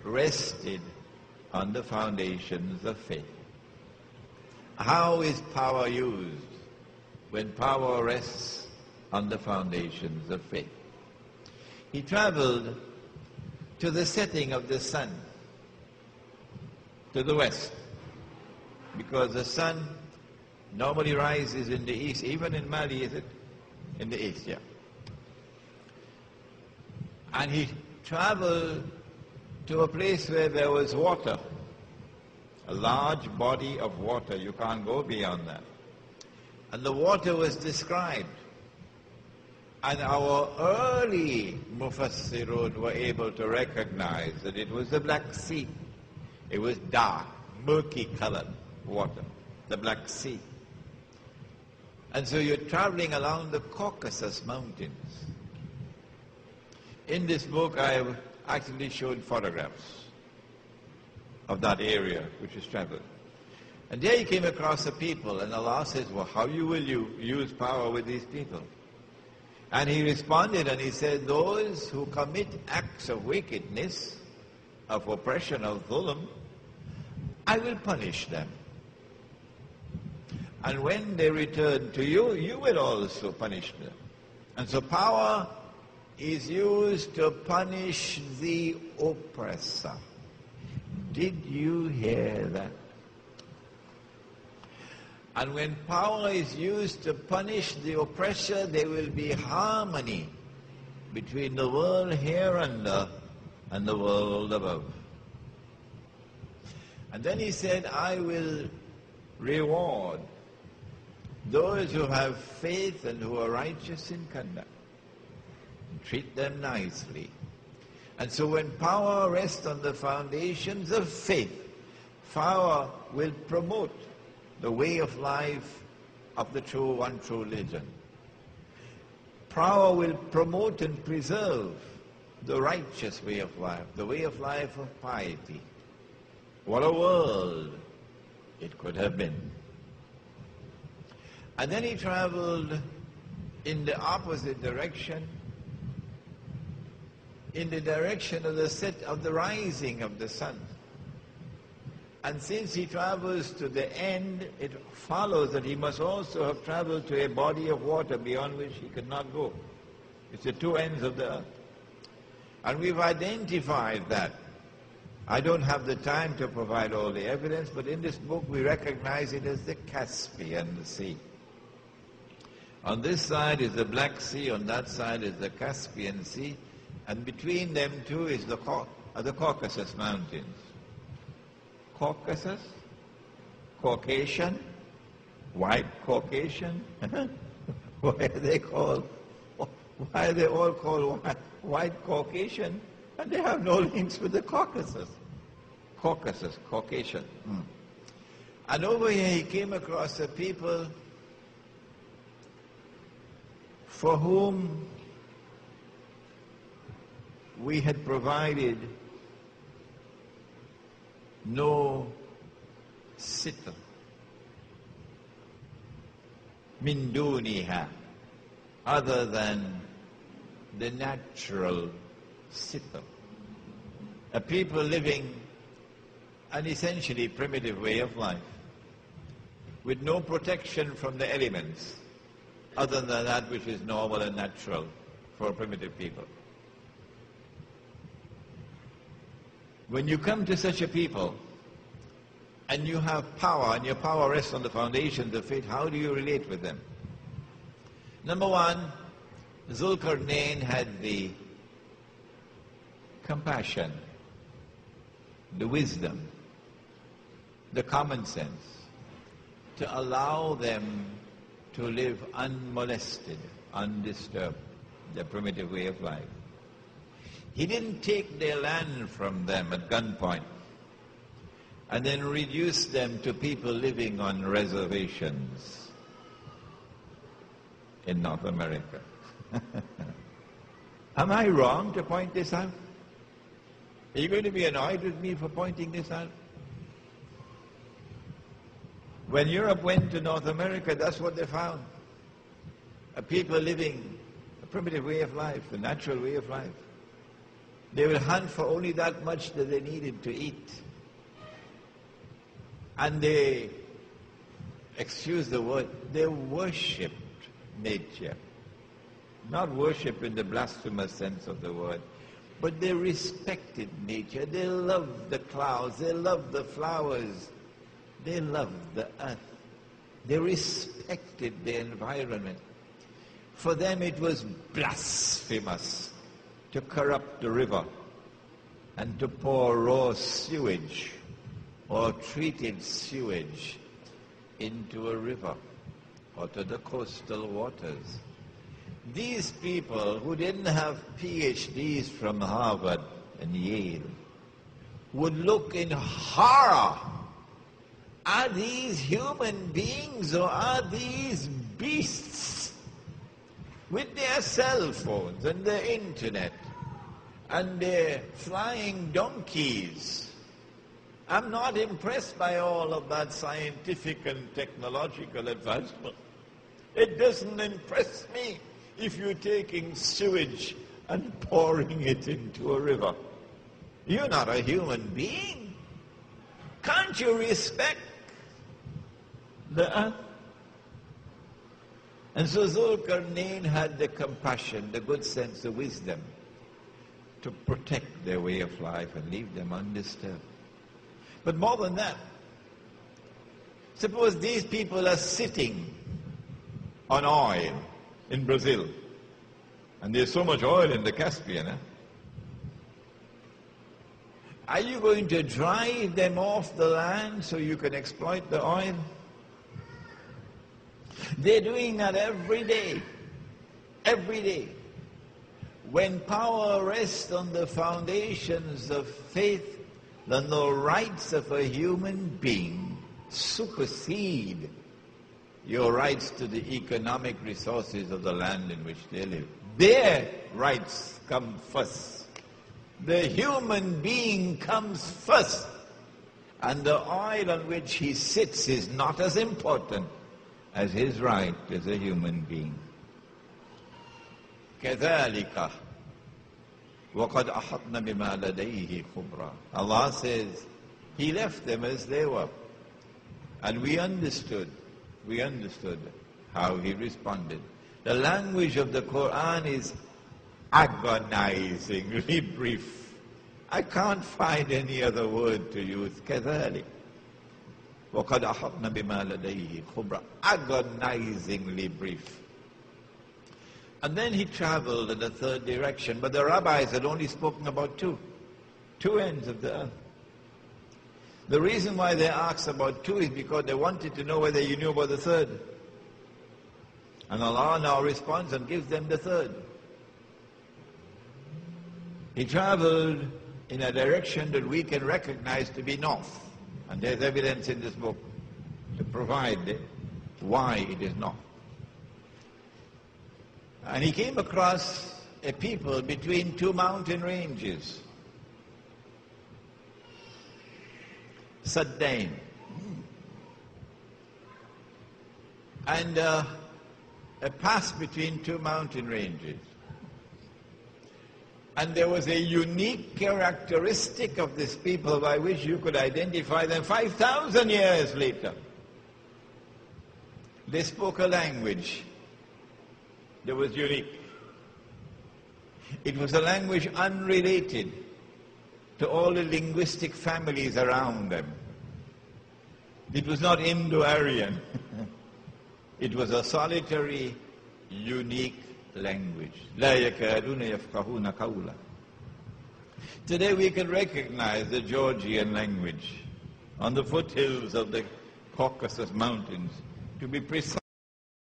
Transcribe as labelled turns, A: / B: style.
A: rested on the foundations of faith. How is power used when power rests on the foundations of faith? He traveled to the setting of the sun, to the west, because the sun normally rises in the east. Even in Mali, is it? In the east, yeah. And he traveled to a place where there was water, a large body of water. You can't go beyond that. And the water was described. And our early Mufassirun were able to recognize that it was the Black Sea. It was dark, murky-colored water, the Black Sea. And so you're traveling along the Caucasus Mountains. In this book, I have actually showed photographs of that area which is traveled. And there he came across a people, and Allah says, well, how will you use power with these people? And he responded and he said, those who commit acts of wickedness, of oppression, of dhulm, I will punish them. And when they return to you, you will also punish them. And so power is used to punish the oppressor. Did you hear that? And when power is used to punish the oppressor, there will be harmony between the world here and the world above. And then he said, I will reward those who have faith and who are righteous in conduct. Treat them nicely. And so when power rests on the foundations of faith, power will promote the way of life of the true, one true religion. Power will promote and preserve the righteous way of life, the way of life of piety. What a world it could have been. And then he traveled in the opposite direction, in the direction of the rising of the sun. And since he travels to the end, it follows that he must also have traveled to a body of water beyond which he could not go. It's the two ends of the earth. And we've identified that. I don't have the time to provide all the evidence, but in this book we recognize it as the Caspian Sea. On this side is the Black Sea, on that side is the Caspian Sea, and between them two is the Caucasus Mountains. Caucasus, Caucasian, white Caucasian. Why are they all called white Caucasian? And they have no links with the Caucasus. Caucasus, Caucasian. And over here he came across a people for whom we had provided no sitter min duniha, other than the natural sitter. A people living an essentially primitive way of life, with no protection from the elements, other than that which is normal and natural for primitive people. When you come to such a people, and you have power, and your power rests on the foundations of faith, how do you relate with them? Number one, Zulkarnain had the compassion, the wisdom, the common sense to allow them to live unmolested, undisturbed, their primitive way of life. He didn't take their land from them at gunpoint and then reduce them to people living on reservations in North America. Am I wrong to point this out? Are you going to be annoyed with me for pointing this out? When Europe went to North America, that's what they found. A people living a primitive way of life, a natural way of life. They will hunt for only that much that they needed to eat. And they, excuse the word, they worshipped nature. Not worship in the blasphemous sense of the word, but they respected nature. They loved the clouds, they loved the flowers, they loved the earth. They respected the environment. For them it was blasphemous to corrupt the river and to pour raw sewage or treated sewage into a river or to the coastal waters. These people who didn't have PhDs from Harvard and Yale would look in horror. Are these human beings or are these beasts with their cell phones and their internet and their flying donkeys? I'm not impressed by all of that scientific and technological advancement. It doesn't impress me if you're taking sewage and pouring it into a river. You're not a human being. Can't you respect the earth? And so Zulkarnain had the compassion, the good sense, the wisdom to protect their way of life and leave them undisturbed. But more than that, suppose these people are sitting on oil in Brazil, and there's so much oil in the Caspian. Are you going to drive them off the land so you can exploit the oil? They're doing that every day. Every day. When power rests on the foundations of faith, then the rights of a human being supersede your rights to the economic resources of the land in which they live. Their rights come first. The human being comes first. And the oil on which he sits is not as important as his right as a human being. كَذَلِكَ وَقَدْ أَحَطْنَا بِمَا لَدَيْهِ خُبْرًا. Allah says, He left them as they were. And we understood how He responded. The language of the Quran is agonizingly brief. I can't find any other word to use. كَذَلِكَ وَقَدْ أَحَطْنَا بِمَا لَدَيْهِ خُبْرًا. Agonizingly brief. And then he traveled in the third direction, but the rabbis had only spoken about two ends of the earth. The reason why they asked about two is because they wanted to know whether you knew about the third. And Allah now responds and gives them the third. He traveled in a direction that we can recognize to be north. And there's evidence in this book to provide why it is north. And he came across a people between two mountain ranges. Saddain. And a pass between two mountain ranges. And there was a unique characteristic of this people by which you could identify them 5,000 years later. They spoke a language that was unique. It was a language unrelated to all the linguistic families around them. It was not Indo-Aryan. It was a solitary, unique language. لا يكادون يفقهون قولا. Today we can recognize the Georgian language on the foothills of the Caucasus Mountains to be precise